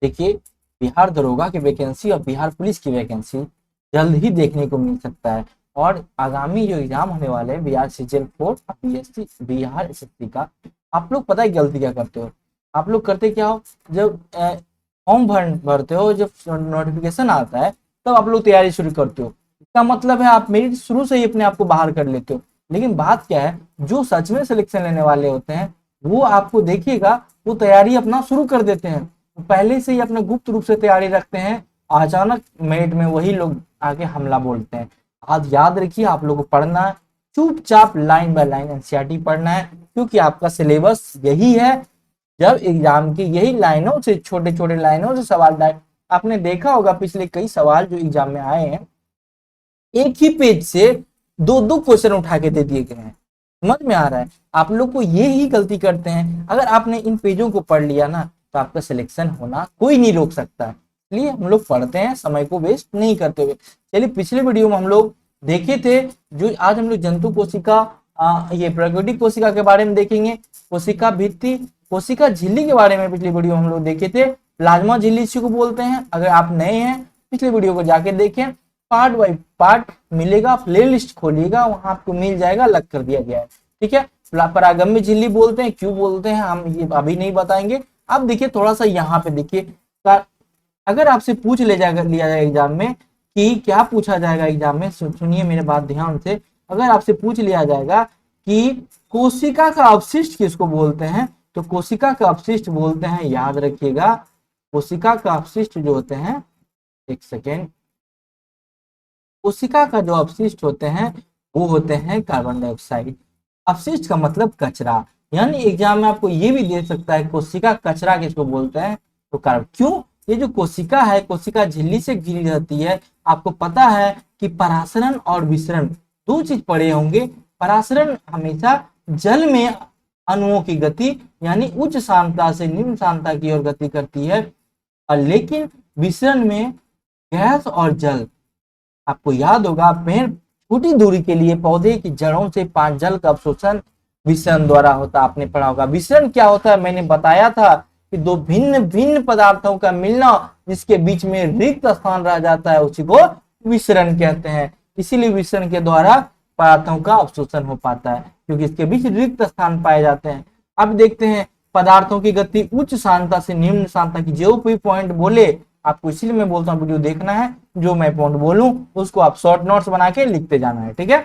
देखिए, बिहार दरोगा की वैकेंसी और बिहार पुलिस की वैकेंसी जल्द ही देखने को मिल सकता है। और आगामी जो एग्जाम होने वाले हैं बिहार सीजन 4 और बीएससी बिहार एसएससी का, आप लोग पता है गलती क्या करते हो? आप लोग करते क्या हो, जब फॉर्म भरते हो, जब नोटिफिकेशन आता है तब आप लोग तैयारी शुरू करते हो। इसका मतलब है आप मेरिट शुरू से ही अपने आप को बाहर कर लेते हो। लेकिन बात क्या है, जो सच में सिलेक्शन लेने वाले होते हैं वो आपको देखिएगा, वो तैयारी अपना शुरू कर देते हैं, पहले से ही अपने गुप्त रूप से तैयारी रखते हैं। अचानक मेरिट में वही लोग आके हमला बोलते हैं। आज याद रखिए, आप लोगों को पढ़ना है, चुपचाप लाइन बाय लाइन एनसीईआरटी पढ़ना है, क्योंकि आपका सिलेबस यही है। जब एग्जाम की यही लाइनों से, छोटे छोटे लाइनों से सवाल आपने देखा होगा पिछले कई सवाल जो एग्जाम में आए हैं, एक ही पेज से दो दो क्वेश्चन उठा के दे दिए गए हैं। समझ में आ रहा है? आप लोग को ये ही गलती करते हैं। अगर आपने इन पेजों को पढ़ लिया ना, तो आपका सिलेक्शन होना कोई नहीं रोक सकता। इसलिए हम लोग पढ़ते हैं, समय को वेस्ट नहीं करते हुए। चलिए, पिछले वीडियो में हम लोग देखे थे, जो आज हम लोग जंतु कोशिका, ये प्राकृतिक कोशिका के बारे में देखेंगे। कोशिका भित्ति, कोशिका झिल्ली के बारे में पिछले वीडियो में हम लोग देखे थे। प्लाज्मा झिल्ली इसी को बोलते हैं। अगर आप नए हैं, पिछले वीडियो को जाके देखें, पार्ट बाय पार्ट मिलेगा, प्ले लिस्ट खोलिएगा, वहां आपको मिल जाएगा, अलग कर दिया गया है। ठीक है, परागम्य झिल्ली बोलते हैं, क्यों बोलते हैं हम ये अभी नहीं बताएंगे। अब देखिए थोड़ा सा यहाँ पे देखिए, अगर आपसे पूछ लिया जाएगा एग्जाम में कि क्या पूछा जाएगा एग्जाम में, सुनिए मेरे बात ध्यान से। अगर आपसे पूछ लिया जाएगा कि कोशिका का अवशिष्ट किसको बोलते हैं, तो कोशिका का अवशिष्ट बोलते हैं, याद रखिएगा, कोशिका का अवशिष्ट जो होते हैं, एक सेकेंड, कोशिका का जो अवशिष्ट होते हैं वो होते हैं कार्बन डाइऑक्साइड। अवशिष्ट का मतलब कचरा, यानी एग्जाम में आपको ये भी दे सकता है कोशिका कचरा किसको बोलते हैं, तो कार्बन। क्यों? ये जो कोशिका है, कोशिका झिल्ली से घिरी रहती है। आपको पता है कि परासरण और विसरण दो चीज पढ़े होंगे। परासरण हमेशा जल में अणुओं की गति, यानी उच्च सांद्रता से निम्न सांद्रता की ओर गति करती है, और लेकिन विसरण में गैस और जल, आपको याद होगा पेड़ छोटी दूरी के लिए पौधे की जड़ों से पानी जल का अवशोषण विसरण द्वारा होता, आपने पढ़ा होगा। विसरण क्या होता है, मैंने बताया था कि दो भिन्न भिन्न पदार्थों का मिलना जिसके बीच में रिक्त स्थान रह जाता है, उसी को विसरण कहते हैं। इसीलिए विसरण के द्वारा पदार्थों का अवशोषण हो पाता है, क्योंकि इसके बीच रिक्त स्थान पाए जाते हैं। अब देखते हैं पदार्थों की गति उच्च सांद्रता से निम्न सांद्रता की, जो भी पॉइंट बोले आपको, इसीलिए मैं बोलता हूँ वीडियो देखना है, जो मैं पॉइंट बोलूं उसको आप शॉर्ट नोट्स बना के लिखते जाना है। ठीक है,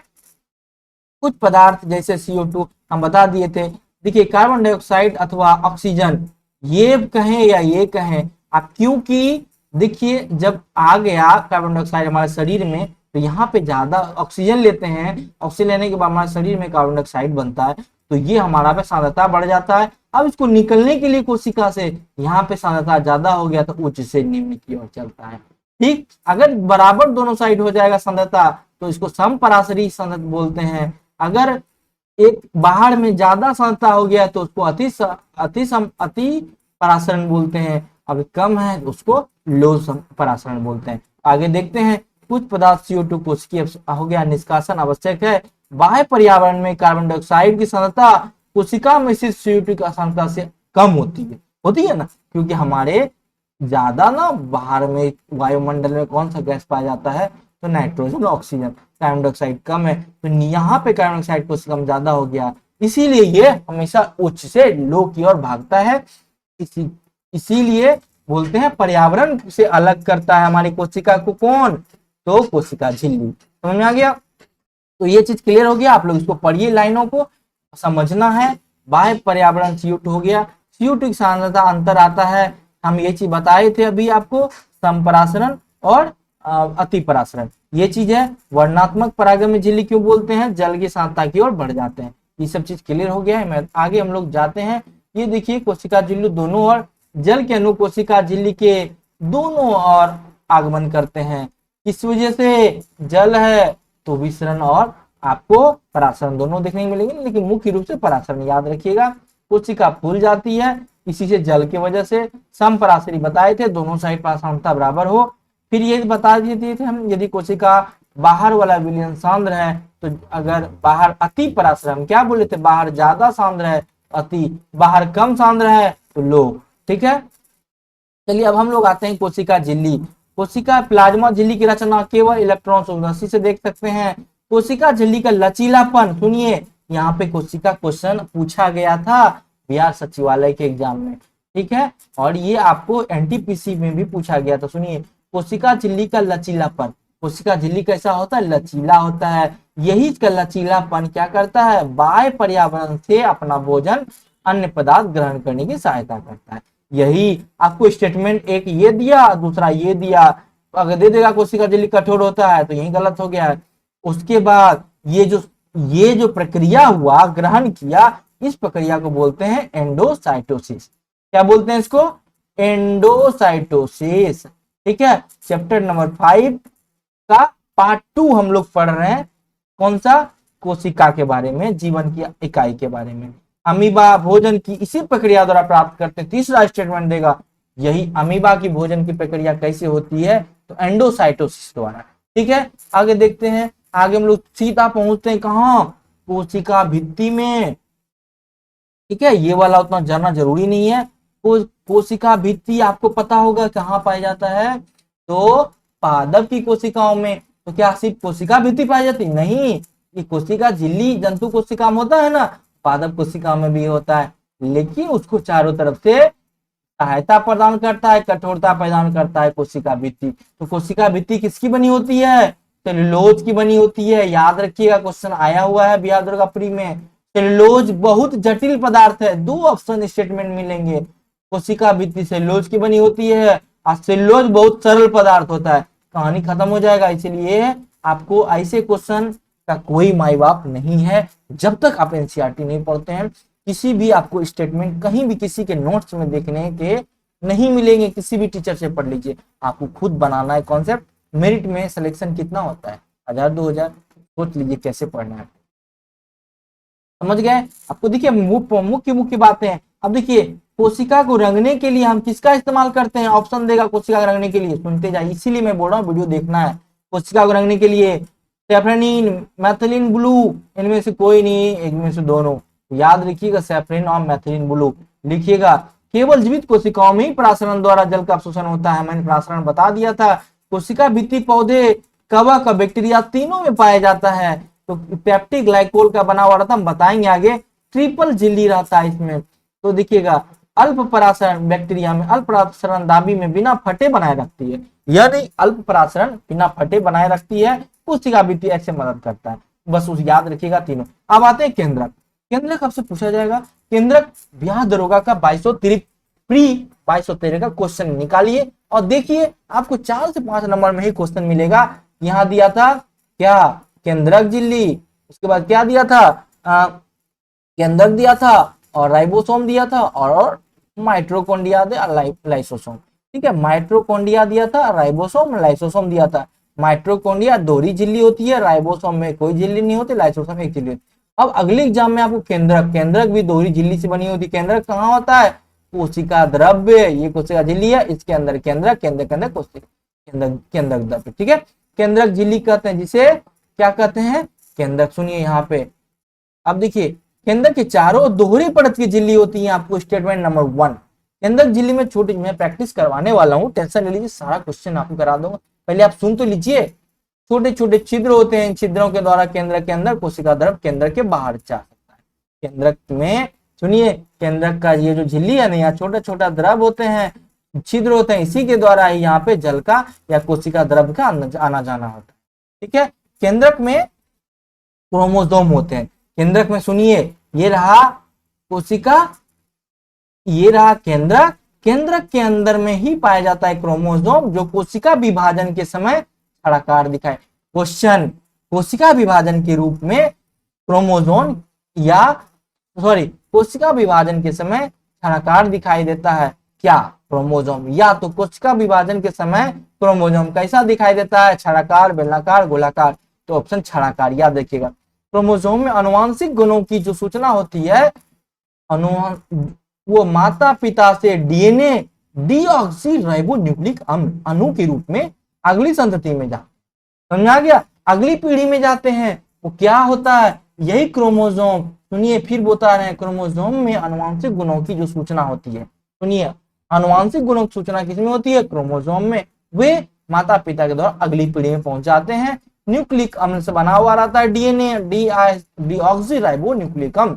कुछ पदार्थ जैसे CO2 हम बता दिए थे। देखिए, कार्बन डाइऑक्साइड अथवा ऑक्सीजन, ये कहें या ये कहें आप, क्योंकि देखिए जब आ गया कार्बन डाइऑक्साइड हमारे शरीर में, तो यहाँ पे ज्यादा ऑक्सीजन लेते हैं, ऑक्सीजन लेने के बाद हमारे शरीर में कार्बन डाइऑक्साइड बनता है, तो ये हमारा पे सांद्रता बढ़ जाता है। अब इसको निकलने के लिए कोशिका से यहाँ पे सांद्रता ज्यादा हो गया, तो उच्च से निम्न की ओर चलता है। ठीक, अगर बराबर दोनों साइड हो जाएगा सांद्रता, तो इसको समपराशरी सांद्रता बोलते हैं। अगर एक बाहर में ज्यादा सांद्रता हो गया तो उसको अति परासरण बोलते हैं, अगर कम है तो उसको लो परासरण बोलते हैं। आगे देखते हैं, कुछ पदार्थ CO2 कोशिकीय हो गया, निष्कासन आवश्यक है। बाह्य पर्यावरण में कार्बन डाइऑक्साइड की सांद्रता कोशिका में स्थित CO2 की सांद्रता से कम होती है ना, क्योंकि हमारे ज्यादा ना बाहर में वायुमंडल में कौन सा गैस पाया जाता है, तो नाइट्रोजन ऑक्सीजन। कार्बन डाइऑक्साइड कम है, तो यहाँ पे कार्बन डाइऑक्साइड को कम ज्यादा हो गया, इसीलिए ये हमेशा उच्च से लो की ओर भागता है। इसीलिए बोलते हैं पर्यावरण से अलग करता है हमारी कोशिका को कौन, तो कोशिका झिल्ली। समझ में आ गया? तो ये चीज क्लियर हो गया। आप लोग इसको पढ़िए, लाइनों को समझना है। बाह्य पर्यावरण CO2 हो गया, CO2 की सांद्रता अंतर आता है, हम ये चीज बताए थे अभी आपको, संपरासरण और अति परासरण, ये चीज है। वर्णात्मक परागम्य झिल्ली क्यों बोलते हैं, जल की सांद्रता की ओर बढ़ जाते हैं। ये सब चीज क्लियर हो गया है। मैं आगे हम लोग जाते हैं। ये देखिए, कोशिका झिल्ली दोनों ओर, जल के अणु कोशिका झिल्ली के दोनों ओर आगमन करते हैं। किस वजह से? जल है तो विसरण और आपको परासरण दोनों देखने को मिलेंगे, लेकिन मुख्य रूप से परासरण याद रखिएगा। कोशिका फूल जाती है इसी से, जल की वजह से। समपराशरी बताए थे, दोनों साइड सांद्रता बराबर हो। फिर ये बता दिए थे हम, यदि कोशिका बाहर वाला विलयन सांद्र है, तो अगर बाहर अति परासरण, हम क्या बोले थे, बाहर ज्यादा सांद्र है अति, बाहर कम सांद्र है तो लो। ठीक है, चलिए अब हम लोग आते हैं कोशिका झिल्ली। कोशिका प्लाज्मा झिल्ली की रचना केवल इलेक्ट्रॉन संरक्षी से देख सकते हैं। कोशिका झिल्ली का लचीलापन, सुनिए यहाँ पे कोशिका क्वेश्चन पूछा गया था बिहार सचिवालय के एग्जाम में, ठीक है, और ये आपको एनटीपीसी में भी पूछा गया था। सुनिए कोशिका झिल्ली का लचीलापन, कोशिका झिल्ली कैसा होता है, लचीला होता है। यही का लचीलापन क्या करता है, बाह्य पर्यावरण से अपना भोजन अन्य पदार्थ ग्रहण करने की सहायता करता है। यही आपको स्टेटमेंट एक ये दिया, दूसरा ये दिया, अगर दे देगा कोशिका झिल्ली कठोर होता है तो यही गलत हो गया है। उसके बाद ये जो प्रक्रिया हुआ, ग्रहण किया, इस प्रक्रिया को बोलते हैं एंडोसाइटोसिस। क्या बोलते हैं इसको, एंडोसाइटोसिस, ठीक है। चैप्टर नंबर 5 का पार्ट 2 हम लोग पढ़ रहे हैं, कौन सा, कोशिका के बारे में, जीवन की इकाई के बारे में। अमीबा भोजन की इसी प्रक्रिया द्वारा प्राप्त करते हैं। तीसरा स्टेटमेंट देगा यही अमीबा की भोजन की प्रक्रिया कैसे होती है, तो एंडोसाइटोसिस द्वारा, ठीक है। आगे देखते हैं, आगे हम लोग सीधा पहुंचते हैं कहाँ, कोशिका भित्ति में, ठीक है। ये वाला उतना जानना जरूरी नहीं है। कोशिका भित्ति आपको पता होगा कहाँ पाया जाता है, तो पादप की कोशिकाओं में। तो क्या सिर्फ कोशिका भित्ति पाई जाती, नहीं, ये कोशिका झिल्ली जंतु कोशिका में होता है ना, पादप कोशिका में भी होता है, लेकिन उसको चारों तरफ से सहायता प्रदान करता है, कठोरता प्रदान करता है कोशिका भित्ति। तो कोशिका भित्ति किसकी बनी होती है, सेलुलोज की बनी होती है। याद रखिएगा क्वेश्चन आया हुआ है बिहार दुर्गा प्री में। सेलुलोज बहुत जटिल पदार्थ है, 2 ऑप्शन स्टेटमेंट मिलेंगे। कोशिका भित्ति सेलुलोज की बनी होती है और सेलुलोज बहुत सरल पदार्थ होता है, कहानी खत्म हो जाएगा। इसलिए आपको ऐसे क्वेश्चन का कोई माई बाप नहीं है जब तक आप एनसीईआरटी नहीं पढ़ते हैं। किसी भी आपको स्टेटमेंट कहीं भी किसी के नोट्स में देखने के नहीं मिलेंगे, किसी भी टीचर से पढ़ लीजिए, आपको खुद बनाना है कॉन्सेप्ट। मेरिट में सिलेक्शन कितना होता है, 1000 2000, सोच लीजिए कैसे पढ़ना है, समझ गए। आपको देखिए मुख्य बातें। अब देखिए कोशिका को रंगने के लिए हम किसका इस्तेमाल करते हैं, ऑप्शन देगा कोशिका को रंगने के लिए, सुनते जाइए, इसीलिए मैं बोल रहा हूँ वीडियो देखना है। कोशिका को रंगने के लिए सैफरनिन, मैथिलीन ब्लू, इनमें से कोई नहीं, इनमें से दोनों। याद रखिएगा सैफरनिन और मैथिलीन ब्लू लिखिएगा। केवल जीवित कोशिकाओं में ही परासरण द्वारा जल का अवशोषण होता है, मैंने परासरण बता दिया था। कोशिका भित्ति पौधे, कवक, बैक्टीरिया तीनों में पाया जाता है। तो पेप्टिक ग्लाइकोल का बना हुआ रहता, हम बताएंगे आगे। ट्रिपल झिल्ली रहता है इसमें। तो देखिएगा अल्प परासरण बैक्टीरिया में, अल्प परासरण दाबी में बिना फटे बनाए रखती है, यानी अल्प परासरण बिना फटे बनाए रखती है। कोशिका भित्ति ऐसे मदद करता है, बस उस याद रखिएगा तीनों। अब आते हैं केंद्रक। केंद्रक आपसे पूछा जाएगा, केंद्रक बिहार दरोगा का 2213 का क्वेश्चन निकालिए और देखिए आपको 4 से 5 नंबर में ही क्वेश्चन मिलेगा। यहाँ दिया था क्या, केंद्रक झिल्ली, उसके बाद क्या दिया था, केंद्रक दिया था और राइबोसोम दिया था और माइटोकॉन्ड्रिया लाइसोसोम, ठीक है। माइटोकॉन्ड्रिया दिया था, राइबोसोम, लाइसोसोम दिया था। माइटोकॉन्ड्रिया दोहरी झिल्ली होती है, राइबोसोम में कोई झिल्ली नहीं होती, लाइसोसोम एक झिल्ली होती है। अब अगले एग्जाम में आपको केंद्रक भी दोहरी झिल्ली से बनी होती है। केंद्रक कहाँ होता है, कोशिका द्रव्य, ये कोशिका झिल्ली है, इसके अंदर केंद्रक, केंद्र के अंदर कोशिका, केंद्रक द्रव्य, ठीक है। केंद्रक झिल्ली कहते हैं जिसे, क्या कहते हैं, केंद्रक। सुनिए यहाँ पे, अब देखिए केंद्रक के चारों दोहरी परत की झिल्ली होती है। आपको स्टेटमेंट नंबर 1, केंद्रक झिल्ली में छोटी, मैं प्रैक्टिस करवाने वाला हूँ, टेंशन ले लीजिए, सारा क्वेश्चन आपको करा दूंगा, पहले आप सुन तो लीजिए। छोटे छोटे छिद्र होते हैं, छिद्रों के द्वारा केंद्रक के अंदर कोशिका द्रव केंद्र के बाहर जा सकता है। केंद्रक में सुनिए, केंद्रक का ये जो झिल्ली है ना, यहाँ छोटा छोटा द्रव होते हैं, छिद्र होते हैं, इसी के द्वारा ही यहाँ पे जल का या कोशिका द्रव का आना जाना होता है, ठीक है। केंद्रक में क्रोमोसोम होते हैं। केंद्रक में सुनिए, ये रहा कोशिका, ये रहा केंद्रक। केंद्रक के अंदर में ही पाया जाता है क्रोमोसोम, जो कोशिका विभाजन के समय छड़ाकार दिखाए। क्वेश्चन, कोशिका विभाजन के रूप में क्रोमोसोम या कोशिका विभाजन के समय छड़ाकार दिखाई देता है, क्या, क्रोमोसोम। या तो कोशिका विभाजन के समय क्रोमोसोम कैसा दिखाई देता है, छड़ाकार, बेलनाकार, गोलाकार, तो ऑप्शन छड़ाकार, याद रखिएगा। क्रोमोसोम में अनुवांशिक गुणों की जो सूचना होती है, वो माता पिता से डीएनए डीऑक्सीराइबोन्यूक्लिक अणु के रूप में अगली संतति में समझा गया, अगली पीढ़ी में जाते हैं। वो क्या होता है, यही क्रोमोसोम। सुनिए फिर बता रहे हैं, क्रोमोसोम में अनुवांशिक गुणों की जो सूचना होती है, सुनिए आनुवांशिक गुणों की सूचना किसमें होती है? क्रोमोसोम में। वे माता पिता के द्वारा अगली पीढ़ी में पहुंच जाते हैं। न्यूक्लिक अम्ल से बना हुआ रहता है डीएनए, डीऑक्सीराइबो न्यूक्लिक अम्ल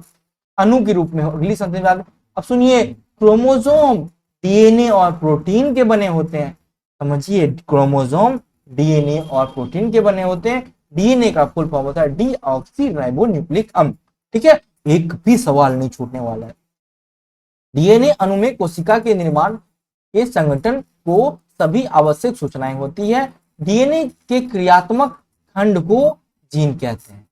अणु के रूप में अगली संरचना। अब सुनिए, क्रोमोसोम डीएनए और प्रोटीन के बने होते हैं। समझिए, क्रोमोसोम डीएनए और प्रोटीन के बने होते हैं। डीएनए का फुल फॉर्म होता है डीऑक्सीराइबो न्यूक्लिक अम्ल। ठीक है, एक भी सवाल नहीं छूटने वाला है। डीएनए अणु में कोशिका के निर्माण के संगठन को सभी आवश्यक सूचनाएं होती है। डीएनए के क्रियात्मक खंड को जीन कहते हैं।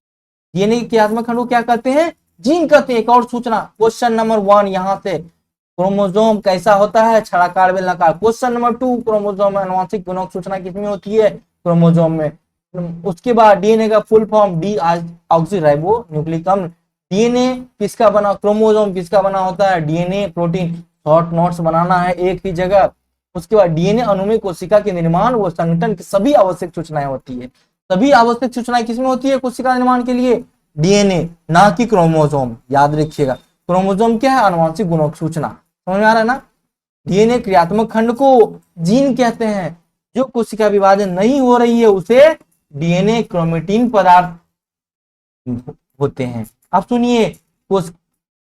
डीएनए के क्रियात्मक खंड को क्या कहते हैं? जीन कहते हैं। एक और सूचना, क्वेश्चन नंबर 1 यहां से, क्रोमोसोम कैसा होता है? छड़ाकार बेलनाकार। क्वेश्चन नंबर 2, क्रोमोसोम में आनुवंशिक गुणों की सूचना किसमें होती है? क्रोमोसोम में। उसके बाद डीएनए का फुल फॉर्म डीऑक्सीराइबो न्यूक्लिक अम्ल। डीएनए किसका बना, क्रोमोसोम किसका बना होता है? DNA protein. शॉर्ट नोट्स बनाना है एक ही जगह। उसके बाद डीएनए अणु में कोशिका के निर्माण व संगठन की सभी आवश्यक सूचनाएं होती है। सभी आवश्यक सूचनाएं किसमें होती है कोशिका निर्माण के लिए? डीएनए, ना कि क्रोमोसोम। याद रखिएगा, क्रोमोसोम क्या है? आनुवंशिक गुणों की सूचना। समझ में आ रहा है ना? डीएनए क्रियात्मक खंड को जीन कहते हैं। जो कोशिका विभाजन नहीं हो रही है उसे डीएनए क्रोमेटिन पदार्थ होते हैं। अब सुनिए,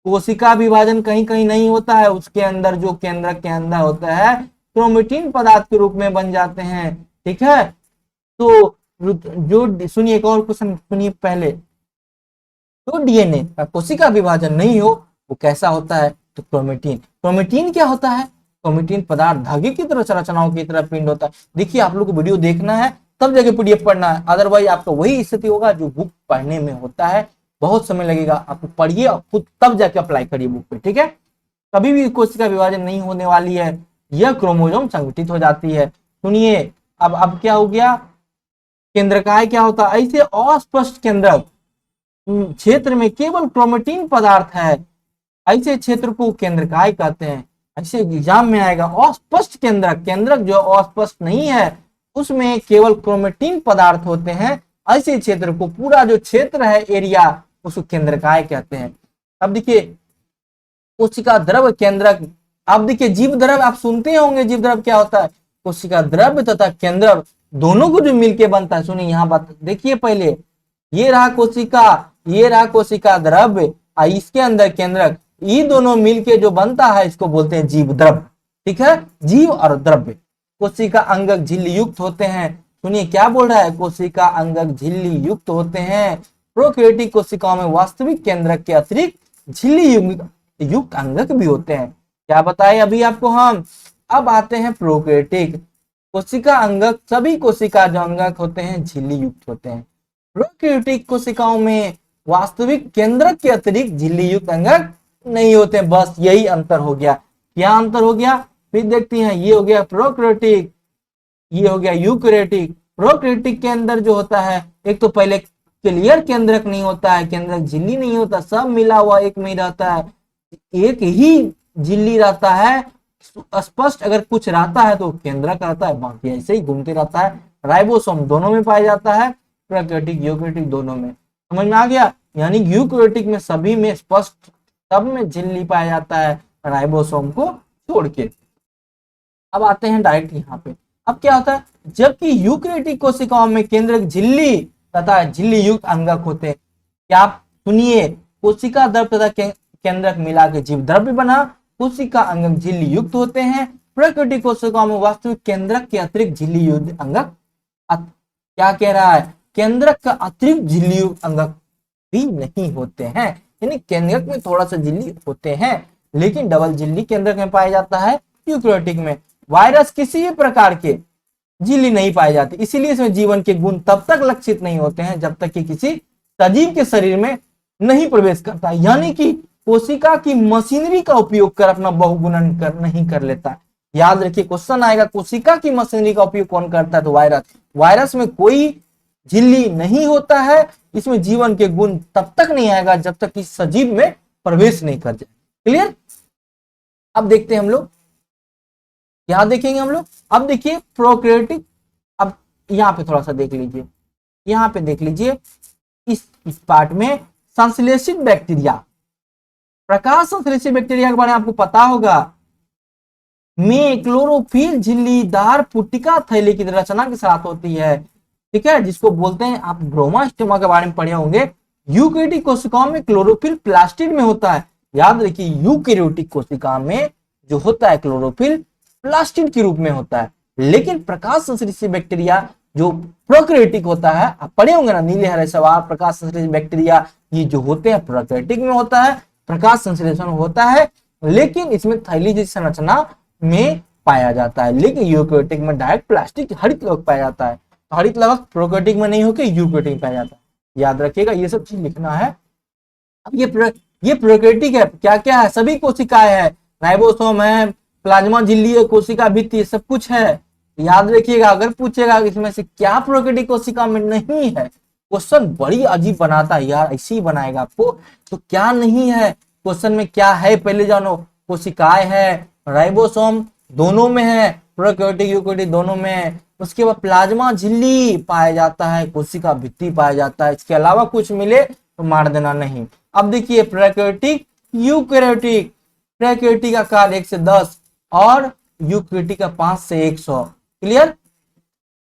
कोशिका विभाजन कहीं कहीं नहीं होता है, उसके अंदर जो केंद्रक के अंदर होता है क्रोमेटिन पदार्थ के रूप में बन जाते हैं। ठीक है, तो जो सुनिए, एक और क्वेश्चन सुनिए पहले। तो डीएनए का कोशिका विभाजन नहीं हो वो कैसा होता है? तो क्रोमेटिन। क्रोमेटिन क्या होता है? क्रोमेटिन पदार्थ धागे की तरह संरचनाओं की तरह पिंड होता है। देखिए, आप लोग को वीडियो देखना है तब जाके पीडीएफ पढ़ना है, अदरवाइज आपका वही स्थिति होगा जो बुक पढ़ने में होता है। बहुत समय लगेगा, आपको पढ़िए और खुद तब जाके अप्लाई करिए बुक पे। ठीक है, कभी भी कोशिका विभाजन नहीं होने वाली है, यह क्रोमोसोम संगठित हो जाती है। सुनिए, अब क्या हो गया? केंद्रकाय क्या होता है? ऐसे अस्पष्ट केंद्रक क्षेत्र में केवल क्रोमेटिन पदार्थ है, ऐसे क्षेत्र को केंद्रकाय कहते हैं। ऐसे एग्जाम में आएगा, अस्पष्ट केंद्रक, केंद्रक जो अस्पष्ट नहीं है उसमें केवल क्रोमेटिन पदार्थ होते हैं, ऐसे क्षेत्र को, पूरा जो क्षेत्र है एरिया, उसको केंद्रकाय कहते हैं। अब देखिए, कोशिका द्रव केंद्रक। अब देखिए, जीव द्रव आप सुनते होंगे, जीव द्रव क्या होता है? कोशिका द्रव तथा केंद्रक दोनों को जो मिलके बनता है। सुनिए, यहाँ बात देखिए पहले, ये रहा कोशिका, ये रहा कोशिका द्रव्य, इसके अंदर केंद्रक, ये दोनों मिलके जो बनता है इसको बोलते हैं जीव द्रव्य। ठीक है, जीव और द्रव्य। कोशिका अंगक झिल्ली युक्त होते हैं। सुनिए क्या बोल रहा है? कोशिका अंगक झिल्ली युक्त होते हैं। प्रोकैरियोटिक कोशिकाओं में वास्तविक केंद्रक के अतिरिक्त झिल्ली युक्त अंगक भी होते हैं। क्या बताए अभी आपको हम? अब आते हैं प्रोकैरियोटिक कोशिका अंगक। सभी कोशिका जो अंगक होते हैं झिल्ली युक्त होते हैं। प्रोकैरियोटिक कोशिकाओं में वास्तविक केंद्रक के अतिरिक्त झिल्ली युक्त अंगक नहीं होते। बस यही अंतर हो गया। क्या अंतर हो गया? फिर देखते हैं, ये हो गया प्रोकैरियोटिक, ये हो गया यूकैरियोटिक। प्रोकैरियोटिक के अंदर जो होता है, एक तो पहले क्लियर केंद्रक नहीं होता है, केंद्रक झिल्ली नहीं होता, सब मिला हुआ एक में ही रहता है, एक ही झिल्ली रहता है। स्पष्ट अगर कुछ रहता है तो केंद्रक रहता है, बाकी ऐसे ही घूमते रहता है। राइबोसोम दोनों में पाया जाता है, प्रोकैरियोटिक यूकैरियोटिक दोनों में। समझ में आ गया? यानी यूकैरियोटिक में सभी में स्पष्ट, सब में झिल्ली पाया जाता है राइबोसोम को छोड़ के। अब आते हैं डायरेक्ट यहाँ पे। अब क्या होता है? जबकि यूकैरियोटिक कोशिकाओं में केंद्रक झिल्ली तथा झिल्ली युक्त अंगक होते हैं। क्या आप सुनिए, कोशिका द्रव्य तथा केंद्रक मिला के जीव द्रव्य बना। कोशिका अंगक झिल्ली युक्त होते हैं। प्रोकैरियोटिक कोशिकाओं में वास्तविक केंद्रक के अतिरिक्त झिल्ली युक्त अंगक, क्या कह रहा है? केंद्रक का अतिरिक्त झिल्ली युक्त अंगक भी नहीं होते हैं। यानी केंद्रक में थोड़ा सा झिल्ली होते हैं, लेकिन डबल झिल्ली केंद्रक में पाया जाता है यूकैरियोटिक में। वायरस किसी भी प्रकार के झिल्ली नहीं पाई जाती, इसीलिए इसमें जीवन के गुण तब तक लक्षित नहीं होते हैं जब तक कि किसी सजीव के शरीर में नहीं प्रवेश करता, यानी कि कोशिका की मशीनरी का उपयोग कर अपना बहुगुणन नहीं कर लेता। याद रखिए, क्वेश्चन आएगा, कोशिका की मशीनरी का उपयोग कौन करता है? तो वायरस। वायरस में कोई झिल्ली नहीं होता है, इसमें जीवन के गुण तब तक नहीं आएगा जब तक कि सजीव में प्रवेश नहीं कर जाए। क्लियर? अब देखते हैं हम लोग, क्या देखेंगे हम लोग? अब देखिए प्रोकैरियोटिक। अब यहाँ पे थोड़ा सा देख लीजिए, यहाँ पे देख लीजिए, इस पार्ट में संश्लेषित बैक्टीरिया, प्रकाश संश्लेषित बैक्टीरिया के बारे में आपको पता होगा। में क्लोरोफिल झिल्लीदार पुटिका थैले की रचना के साथ होती है, ठीक है, जिसको बोलते हैं, आप ब्रोमास्टोमा के बारे में पढ़े होंगे। यूकेरियोटिक कोशिकाओं में क्लोरोफिल प्लास्टिड में होता है, याद रखिए यूकेरियोटिक कोशिका में जो होता है क्लोरोफिल प्लास्टिड के रूप में होता है। लेकिन प्रकाश संश्लेषी बैक्टीरिया जो प्रोकैरियोटिक होता है, आप पढ़े होंगे ना नीले हरे सवाल, प्रकाश संश्लेषी बैक्टीरिया ये जो होते हैं प्रोकैरियोटिक में होता है, प्रकाश संश्लेषण होता है, लेकिन इसमें थैली जैसी संरचना में पाया जाता है। लेकिन यूकेरियोटिक में डायरेक्ट प्लास्टिक हरित लवक पाया जाता है, हरित लवक प्रोकैरियोटिक में नहीं होकर यूकेरियोटिक में पाया जाता है। याद रखिएगा, ये सब चीज लिखना है। अब ये प्रोकैरियोटिक है, क्या क्या है, सभी कोशिकाएं है, राइबोसोम है, प्लाज्मा झिल्ली है, कोशिका भित्ति, सब कुछ है। याद रखिएगा, अगर पूछेगा इसमें से क्या प्रोकैरियोटिक कोशिका में नहीं है, क्वेश्चन बड़ी अजीब बनाता है यार, ऐसे ही बनाएगा आपको, तो क्या नहीं है क्वेश्चन में, क्या है पहले जानो। कोशिकाएं है, राइबोसोम दोनों में है, प्रोकैरियोटिक यूकेरियोटिक दोनों में है। उसके बाद प्लाज्मा झिल्ली पाया जाता है, कोशिका भित्ति पाया जाता है, इसके अलावा कुछ मिले तो मार देना नहीं। अब देखिए प्रोकैरियोटिक यूकेरियोटिक, प्रोकैरियोटिक का आकार 1 से 10 और यूकेरियोटिक का 5 से 100, क्लियर।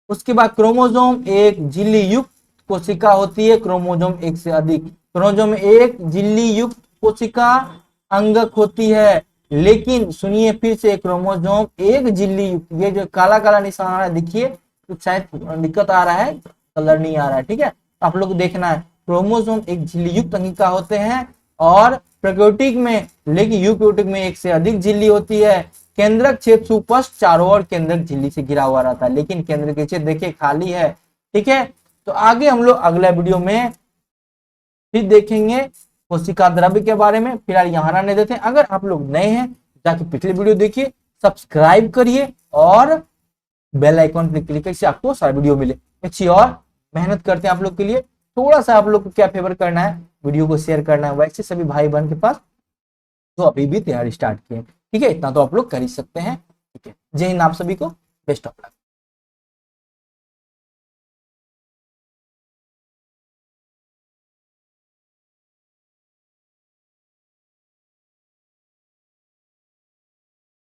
उसके बाद क्रोमोसोम एक झिल्ली युक्त कोशिका होती है, क्रोमोसोम एक से अधिक, क्रोमोसोम एक झिल्ली युक्त कोशिका अंगक होती है। लेकिन सुनिए फिर से, क्रोमोसोम एक झिल्ली युक्त, ये जो काला काला निशान आ रहा है देखिए, तो शायद दिक्कत आ रहा है, कलर नहीं आ रहा है, ठीक है, आप लोग को देखना है। क्रोमोसोम एक झिल्ली युक्त अंगिका होते हैं और प्रोकैरियोटिक में, लेकिन यूकेरियोटिक में एक से अधिक झिल्ली होती है। केंद्रक क्षेत्र सुपस्थ चारों ओर केंद्रक झिल्ली से घिरा हुआ रहता है, लेकिन केंद्र के क्षेत्र देखिए खाली है, ठीक है। तो आगे हम लोग अगला वीडियो में फिर देखेंगे कोशिका द्रव्य के बारे में। फिलहाल यहाँ रहने देते हैं। अगर आप लोग नए हैं जाके पिछले वीडियो देखिए, सब्सक्राइब करिए और बेल आइकॉन पर क्लिक करके आपको सारा वीडियो मिले। अच्छी और मेहनत करते हैं आप लोग के लिए। थोड़ा सा आप लोग को क्या फेवर करना है, वीडियो को शेयर करना है, वैसे सभी भाई बहन के पास तो अभी भी तैयारी स्टार्ट किए, ठीक है, इतना तो आप लोग कर ही सकते हैं, ठीक है। जय हिंद, आप सभी को बेस्ट ऑफ लक।